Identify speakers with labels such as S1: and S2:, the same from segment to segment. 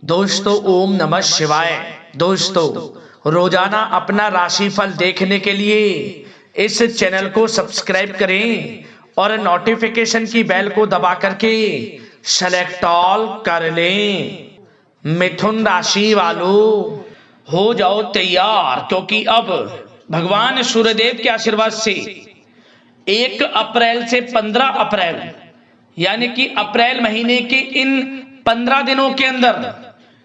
S1: दोस्तों ओम नमः शिवाय। दोस्तों रोजाना अपना राशिफल देखने के लिए इस चैनल को सब्सक्राइब करें और नोटिफिकेशन की बेल को दबा करके सेलेक्ट ऑल कर लें। मिथुन राशि वालों हो जाओ तैयार, क्योंकि अब भगवान सूर्यदेव के आशीर्वाद से 1 अप्रैल से 15 अप्रैल यानी कि अप्रैल महीने के इन 15 दिनों के अंदर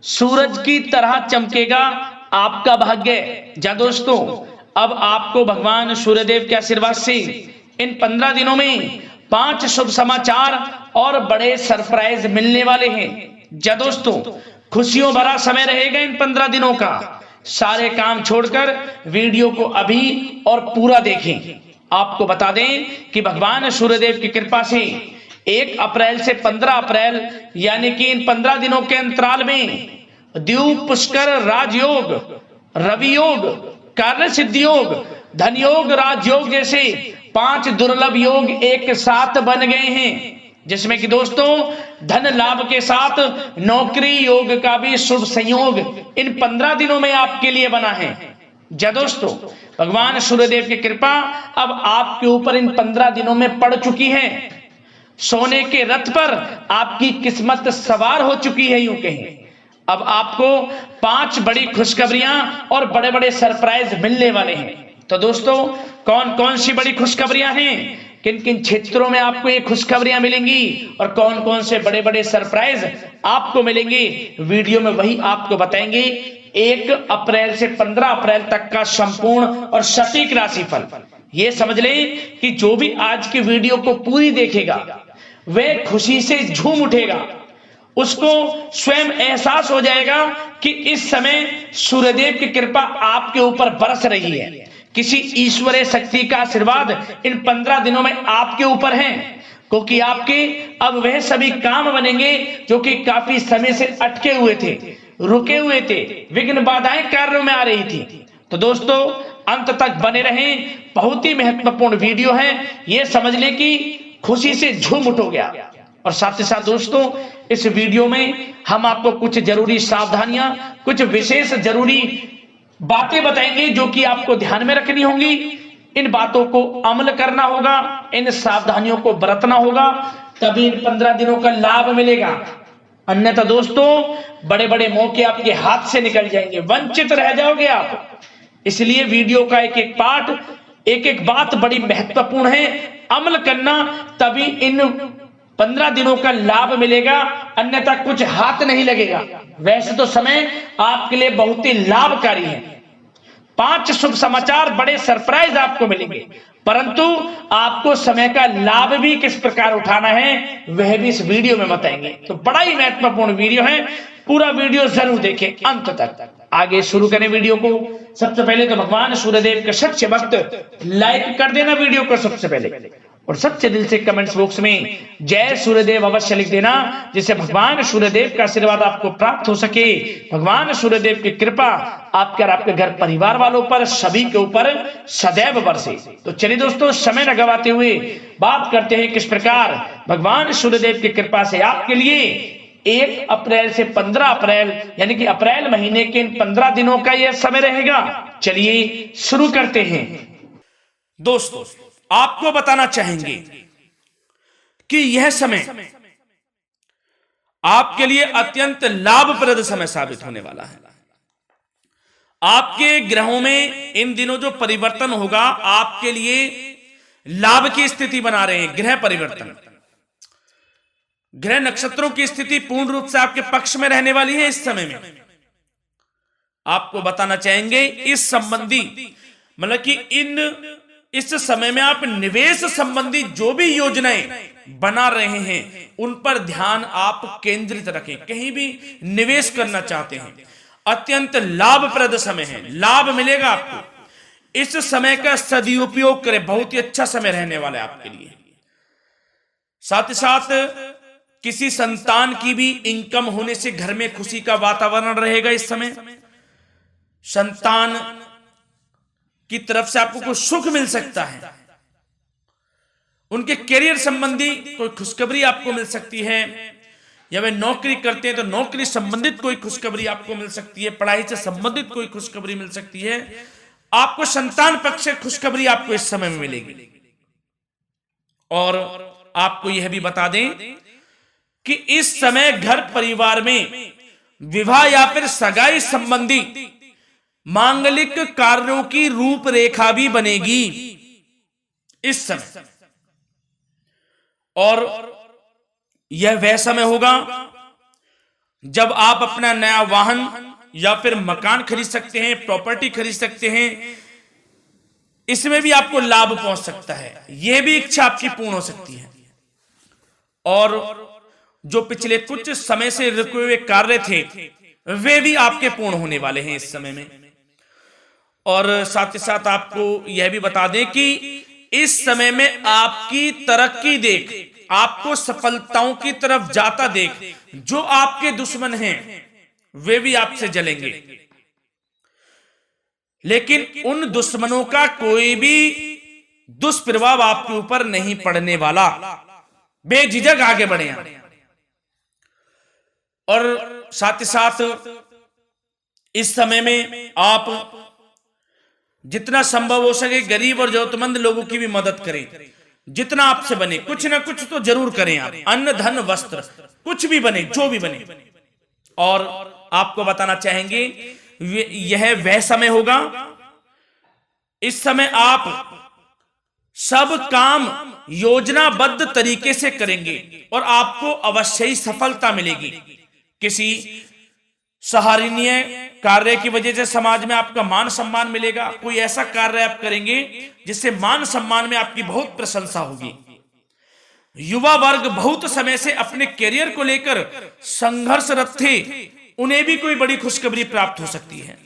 S1: सूरज की तरह चमकेगा आपका भाग्य। जा दोस्तों, अब आपको भगवान सूर्यदेव के आशीर्वाद से इन 15 दिनों में 5 शुभ समाचार और बड़े सरप्राइज मिलने वाले हैं। जा दोस्तों, खुशियों भरा समय रहेगा इन 15 दिनों का। सारे काम छोड़कर वीडियो को अभी और पूरा देखें। आपको बता दें कि भगवान सूर्यदेव की कृपा से 1 अप्रैल से 15 अप्रैल यानी कि इन 15 दिनों के अंतराल में द्वीप पुष्कर राजयोग, रवि योग, कार्य सिद्धि योग, धन योग, राजयोग जैसे 5 दुर्लभ योग एक साथ बन गए हैं, जिसमें कि दोस्तों धन लाभ के साथ नौकरी योग का भी शुभ संयोग इन 15 दिनों में आपके लिए बना है। जा दोस्तों, भगवान सूर्यदेव की कृपा अब आपके ऊपर इन 15 दिनों में पड़ चुकी है। सोने के रथ पर आपकी किस्मत सवार हो चुकी है, यूं कहें। अब आपको 5 बड़ी खुशखबरियां और बड़े बड़े सरप्राइज मिलने वाले हैं। तो दोस्तों, कौन कौन सी बड़ी खुशखबरियां हैं, किन किन क्षेत्रों में आपको ये खुशखबरियां मिलेंगी और कौन कौन से बड़े बड़े सरप्राइज आपको मिलेंगे, वीडियो में वही आपको बताएंगे। 1 अप्रैल से 15 अप्रैल तक का संपूर्ण और सटीक राशिफल। ये समझ लें कि जो भी आज की वीडियो को पूरी देखेगा वह खुशी से झूम उठेगा। उसको स्वयं एहसास हो जाएगा कि इस समय सूर्यदेव की कृपा आपके ऊपर बरस रही है। किसी ईश्वरीय शक्ति का आशीर्वाद इन 15 दिनों में आपके ऊपर है, क्योंकि आपके अब वह सभी काम बनेंगे जो कि काफी समय से अटके हुए थे, रुके हुए थे, विघ्न बाधाएं कार्यों में आ रही थी। तो दोस्तों, अंत तक बने रहें, बहुत ही महत्वपूर्ण वीडियो है। यह समझ लें कि खुशी से झूम उठोगे। और साथ ही साथ दोस्तों, इस वीडियो में हम आपको कुछ जरूरी सावधानियां, कुछ विशेष जरूरी बातें बताएंगे जो कि आपको ध्यान में रखनी होंगी। इन बातों को अमल करना होगा, इन सावधानियों को बरतना होगा, तभी इन 15 दिनों का लाभ मिलेगा। अन्यथा दोस्तों, बड़े बड़े मौके आपके हाथ से निकल जाएंगे, वंचित रह जाओगे आप। इसलिए वीडियो का एक एक पार्ट, एक एक बात बड़ी महत्वपूर्ण है। अमल करना, तभी इन 15 दिनों का लाभ मिलेगा, अन्यथा कुछ हाथ नहीं लगेगा। वैसे तो समय आपके लिए बहुत ही लाभकारी है। 5 शुभ समाचार, बड़े सरप्राइज आपको मिलेंगे, परंतु आपको समय का लाभ भी किस प्रकार उठाना है वह भी इस वीडियो में बताएंगे। तो बड़ा ही महत्वपूर्ण वीडियो है, पूरा वीडियो जरूर देखें अंत तक। आगे शुरू करें वीडियो को। सबसे पहले तो भगवान सूर्यदेव के सच्चे भक्त लाइक कर देना वीडियो को सबसे पहले, और सच्चे दिल से कमेंट्स बॉक्स में जय सूर्यदेव अवश्य लिख देना, जिससे भगवान सूर्यदेव का आशीर्वाद आपको प्राप्त हो सके, भगवान सूर्यदेव की कृपा आपके और आपके घर परिवार वालों पर, सभी के ऊपर सदैव बरसे। तो चलिए दोस्तों, समय न गवाते हुए बात करते हैं किस प्रकार भगवान सूर्यदेव की कृपा से आपके लिए 1 अप्रैल से 15 अप्रैल यानी कि अप्रैल महीने के इन 15 दिनों का यह समय रहेगा। चलिए शुरू करते हैं। दोस्तों, आपको बताना चाहेंगे कि यह समय आपके लिए अत्यंत लाभप्रद समय साबित होने वाला है। आपके ग्रहों में इन दिनों जो परिवर्तन होगा, आपके लिए लाभ की स्थिति बना रहे हैं। ग्रह परिवर्तन, ग्रह नक्षत्रों की स्थिति पूर्ण रूप से आपके पक्ष में रहने वाली है। इस समय में आपको बताना चाहेंगे इस संबंधी, मतलब कि इस समय में आप निवेश संबंधी जो भी योजनाएं बना रहे हैं उन पर ध्यान आप केंद्रित रखें। कहीं भी निवेश करना चाहते हैं, अत्यंत लाभप्रद समय है, लाभ मिलेगा आपको। इस समय का सदुपयोग करें, बहुत ही अच्छा समय रहने वाला है आपके लिए। साथ ही साथ किसी संतान की भी इनकम होने से घर में खुशी का वातावरण रहेगा। इस समय संतान की तरफ से आपको कुछ सुख मिल सकता है, उनके करियर संबंधी कोई खुशखबरी आपको मिल सकती है, या वे नौकरी करते हैं तो नौकरी संबंधित कोई खुशखबरी आपको मिल सकती है, पढ़ाई से संबंधित कोई खुशखबरी मिल सकती है। आपको संतान पक्ष से खुशखबरी आपको इस समय में मिलेगी। और आपको यह भी बता दें कि इस समय घर परिवार में विवाह या फिर सगाई संबंधी मांगलिक कार्यों की रूपरेखा भी बनेगी इस समय। और यह वह समय होगा जब आप अपना नया वाहन या फिर मकान खरीद सकते हैं, प्रॉपर्टी खरीद सकते हैं। इसमें भी आपको लाभ पहुंच सकता है, यह भी इच्छा आपकी पूर्ण हो सकती है। और जो पिछले कुछ समय से रुके हुए कार्य थे वे भी आपके पूर्ण होने वाले हैं इस समय में। और साथ ही साथ आपको यह भी बता दें कि इस समय में आपकी तरक्की देख, आपको सफलताओं की तरफ जाता देख जो आपके दुश्मन हैं वे भी आपसे जलेंगे, लेकिन उन दुश्मनों का कोई भी दुष्प्रभाव आपके ऊपर नहीं पड़ने वाला। बेझिझक आगे बढ़े। और साथ ही साथ इस समय में आप जितना संभव हो सके गरीब और जरूरतमंद लोगों की भी मदद करें। जितना आपसे बने कुछ ना कुछ तो जरूर करें आप, अन्न धन वस्त्र कुछ भी बने, जो भी बने। और आपको बताना चाहेंगे यह वह समय होगा, इस समय आप सब काम योजनाबद्ध तरीके से करेंगे और आपको अवश्य ही सफलता मिलेगी। किसी सराहनीय कार्य की वजह से समाज में आपका मान सम्मान मिलेगा। कोई ऐसा कार्य आप करेंगे जिससे मान सम्मान में आपकी बहुत प्रशंसा होगी। युवा वर्ग बहुत समय से अपने करियर को लेकर संघर्षरत थे, उन्हें भी कोई बड़ी खुशखबरी प्राप्त हो सकती है,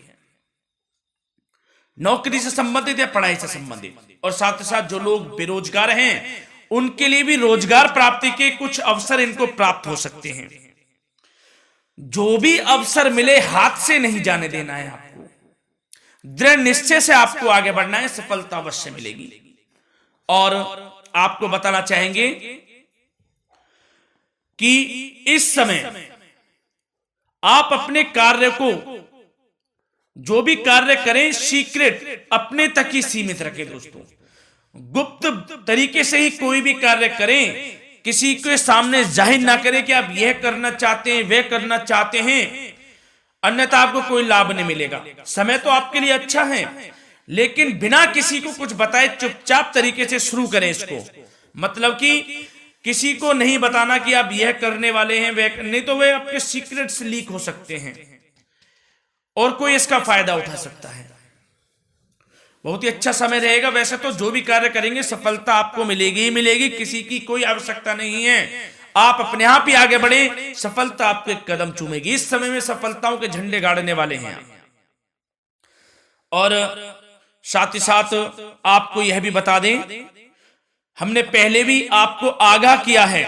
S1: नौकरी से संबंधित या पढ़ाई से संबंधित। और साथ ही साथ जो लोग बेरोजगार हैं उनके लिए भी रोजगार प्राप्ति के कुछ अवसर इनको प्राप्त हो सकते हैं। जो भी अवसर मिले हाथ से नहीं जाने देना है आपको, दृढ़ निश्चय से आपको आगे बढ़ना है, सफलता अवश्य मिलेगी। और आपको बताना चाहेंगे कि इस समय आप अपने कार्य को, जो भी कार्य करें, सीक्रेट अपने तक ही सीमित रखें दोस्तों। गुप्त तरीके से ही कोई भी कार्य करें, किसी के सामने जाहिर ना करें कि आप यह करना चाहते हैं, वह करना चाहते हैं, अन्यथा आपको कोई लाभ नहीं मिलेगा। समय तो आपके लिए अच्छा है, लेकिन बिना किसी को कुछ बताए चुपचाप तरीके से शुरू करें इसको। मतलब कि किसी को नहीं बताना कि आप यह करने वाले हैं, वह नहीं, तो वे आपके सीक्रेट्स लीक हो सकते हैं और कोई इसका फायदा उठा सकता है। बहुत ही अच्छा समय रहेगा। वैसे तो जो भी कार्य करेंगे सफलता आपको मिलेगी ही मिलेगी, किसी की कोई आवश्यकता नहीं है। आप अपने आप ही आगे बढ़े, सफलता आपके कदम चूमेगी। इस समय में सफलताओं के झंडे गाड़ने वाले हैं। और साथ ही साथ आपको यह भी बता दें, हमने पहले भी आपको आगाह किया है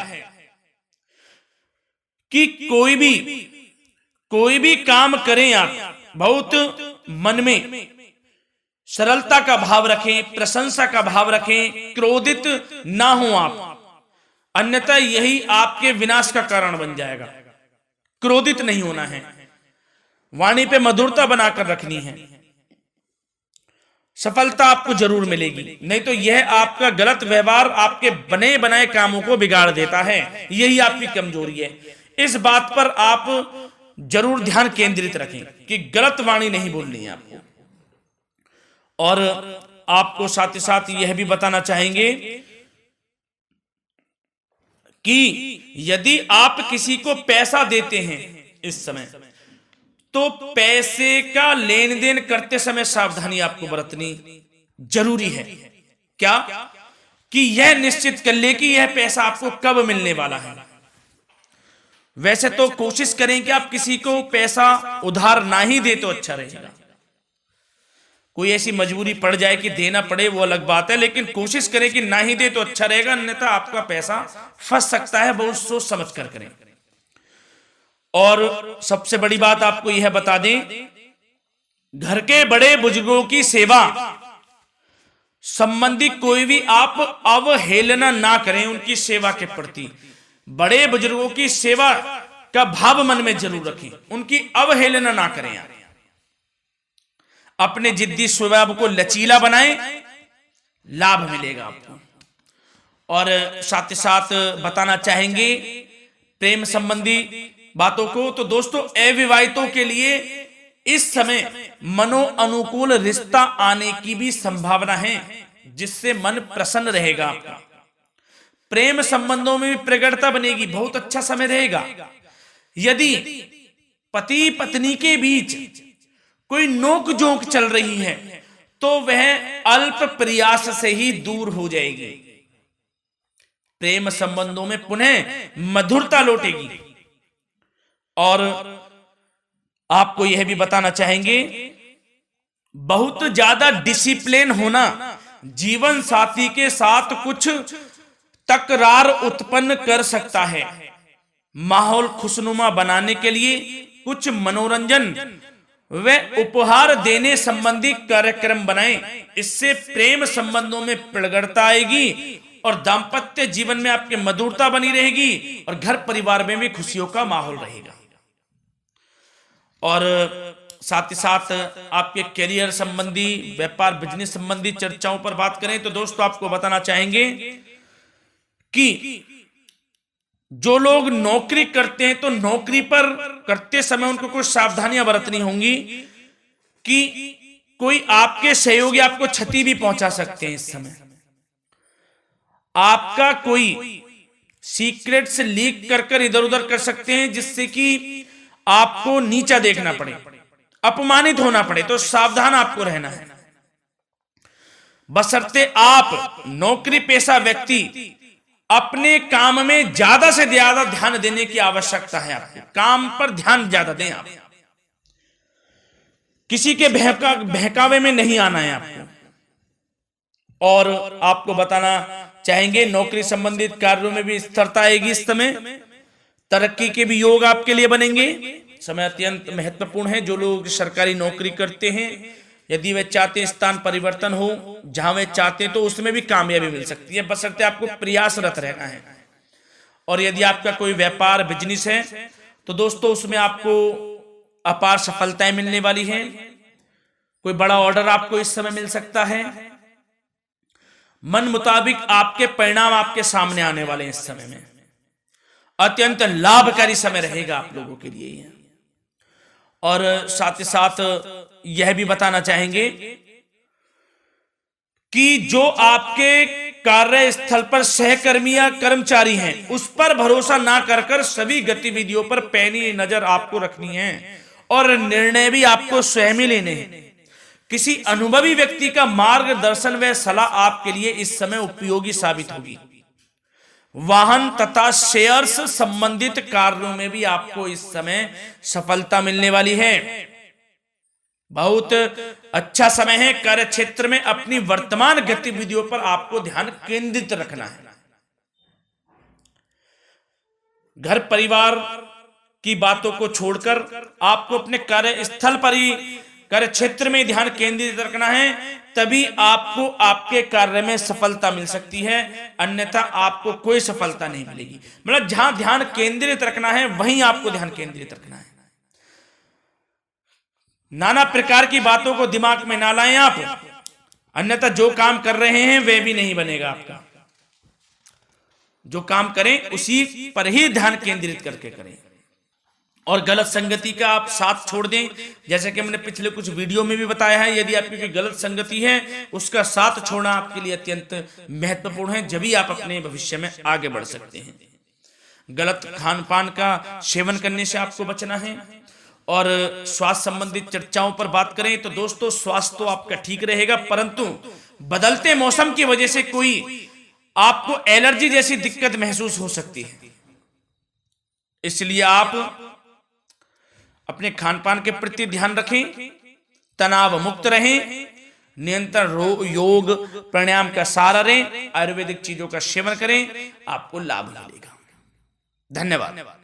S1: कि कोई भी काम करें आप बहुत मन में सरलता का भाव रखें, प्रशंसा का भाव रखें, क्रोधित ना हो आप, अन्यथा यही आपके विनाश का कारण बन जाएगा। क्रोधित नहीं होना है, वाणी पे मधुरता बनाकर रखनी है, सफलता आपको जरूर मिलेगी। नहीं तो यह आपका गलत व्यवहार आपके बने बनाए कामों को बिगाड़ देता है, यही आपकी कमजोरी है। इस बात पर आप जरूर ध्यान केंद्रित रखें कि गलत वाणी नहीं बोलनी है आपको। और आपको साथ ही साथ यह भी बताना चाहेंगे कि यदि आप किसी को पैसा देते हैं इस समय, तो पैसे का लेन देन करते समय सावधानी आपको बरतनी जरूरी है। क्या कि यह निश्चित कर ले कि यह पैसा आपको कब मिलने वाला है। वैसे तो कोशिश करें कि आप किसी को पैसा उधार ना ही दे तो अच्छा रहेगा। कोई ऐसी मजबूरी पड़ जाए कि देना पड़े वो अलग बात है, लेकिन कोशिश करें कि ना ही दे तो अच्छा रहेगा, अन्यथा आपका पैसा फंस सकता है। बहुत सोच समझ कर करें। और सबसे बड़ी बात आपको यह बता दें, घर के बड़े बुजुर्गों की सेवा संबंधी कोई भी आप अवहेलना ना करें उनकी सेवा के प्रति। बड़े बुजुर्गों की सेवा का भाव मन में जरूर रखें, उनकी अवहेलना ना करें आप। अपने जिद्दी स्वभाव को लचीला बनाएं, लाभ मिलेगा आपको। और साथ ही साथ बताना चाहेंगे प्रेम संबंधी बातों को, तो दोस्तों अविवाहितों के लिए इस समय मनो अनुकूल रिश्ता आने की भी संभावना है, जिससे मन प्रसन्न रहेगा आपका। प्रेम संबंधों में भी प्रगाढ़ता बनेगी, बहुत अच्छा समय रहेगा। यदि पति पत्नी के बीच कोई नोक झोंक चल रही है तो वह अल्प प्रयास से ही दूर हो जाएगी। प्रेम संबंधों में पुनः मधुरता लौटेगी। और आपको यह भी बताना चाहेंगे, बहुत ज्यादा डिसिप्लिन होना जीवन साथी के साथ कुछ तकरार उत्पन्न कर सकता है। माहौल खुशनुमा बनाने के लिए कुछ मनोरंजन व उपहार देने संबंधी कार्यक्रम बनाएं, इससे प्रेम संबंधों में प्रगाढ़ता आएगी और दाम्पत्य जीवन में आपकी मधुरता बनी रहेगी और घर परिवार में भी खुशियों का माहौल रहेगा। और साथ ही साथ आपके करियर संबंधी, व्यापार बिजनेस संबंधी चर्चाओं पर बात करें तो दोस्तों आपको बताना चाहेंगे कि जो लोग नौकरी करते हैं तो नौकरी पर करते समय उनको कुछ सावधानियां बरतनी होंगी कि कोई आपके सहयोगी आपको क्षति भी पहुंचा सकते हैं। इस समय आपका कोई सीक्रेट्स लीक कर इधर उधर कर सकते हैं, जिससे कि आपको नीचा देखना पड़े, अपमानित होना पड़े, तो सावधान आपको रहना है। बशर्ते आप नौकरी पेशा व्यक्ति अपने काम में ज्यादा से ज्यादा ध्यान देने की आवश्यकता है। आपको काम पर ध्यान ज्यादा दें, आप किसी के बहकावे में नहीं आना है आपको। और आपको बताना चाहेंगे नौकरी संबंधित कार्यों में भी स्थिरता आएगी। इस समय तरक्की के भी योग आपके लिए बनेंगे। समय अत्यंत महत्वपूर्ण है। जो लोग सरकारी नौकरी करते हैं, यदि वे चाहते हैं स्थान परिवर्तन हो, जहां वे चाहते हैं तो उसमें भी कामयाबी मिल सकती है, बशर्ते आपको प्रयासरत रहना है। और यदि आपका कोई व्यापार बिजनेस है तो दोस्तों उसमें आपको अपार सफलताएं मिलने वाली हैं। कोई बड़ा ऑर्डर आपको इस समय मिल सकता है। मन मुताबिक आपके परिणाम आपके सामने आने वाले हैं। इस समय में अत्यंत लाभकारी समय रहेगा आप लोगों के लिए। और साथ ही साथ यह भी बताना चाहेंगे कि जो आपके कार्यस्थल पर सहकर्मी या कर्मचारी हैं, उस पर भरोसा ना कर सभी गतिविधियों पर पैनी नजर आपको रखनी है और निर्णय भी आपको स्वयं ही लेने हैं। किसी अनुभवी व्यक्ति का मार्गदर्शन व सलाह आपके लिए इस समय उपयोगी साबित होगी। वाहन तथा शेयर्स संबंधित कार्यों में भी आपको इस समय सफलता मिलने वाली है। बहुत अच्छा समय है। कार्य क्षेत्र में अपनी वर्तमान गतिविधियों पर आपको ध्यान केंद्रित रखना है। घर परिवार की बातों को छोड़कर आपको अपने कार्यस्थल पर ही, कार्य क्षेत्र में ध्यान केंद्रित रखना है, तभी आपको आपके कार्य में सफलता मिल सकती है, अन्यथा आपको कोई सफलता नहीं मिलेगी। मतलब जहां ध्यान केंद्रित रखना है वहीं आपको ध्यान केंद्रित रखना है। नाना प्रकार की बातों को दिमाग में ना लाएं आप, अन्यथा जो काम कर रहे हैं वह भी नहीं बनेगा आपका। जो काम करें उसी पर ही ध्यान केंद्रित करके करें और गलत संगति का आप साथ छोड़ दें। जैसे कि हमने पिछले कुछ वीडियो में भी बताया है, यदि आपकी कोई गलत संगति है उसका साथ छोड़ना आपके लिए अत्यंत महत्वपूर्ण है, जब ही आप अपने भविष्य में आगे बढ़ सकते हैं। गलत खान पान का सेवन करने से आपको बचना है। और स्वास्थ्य संबंधित चर्चाओं पर बात करें तो दोस्तों स्वास्थ्य तो आपका ठीक रहेगा, परंतु बदलते मौसम की वजह से कोई आपको एलर्जी जैसी दिक्कत महसूस हो सकती है। इसलिए आप अपने खान पान के प्रति ध्यान रखें, तनाव मुक्त रहें, नियंत्रण योग प्राणायाम का सहारा लें, आयुर्वेदिक चीजों का सेवन करें, आपको लाभ मिलेगा। धन्यवाद।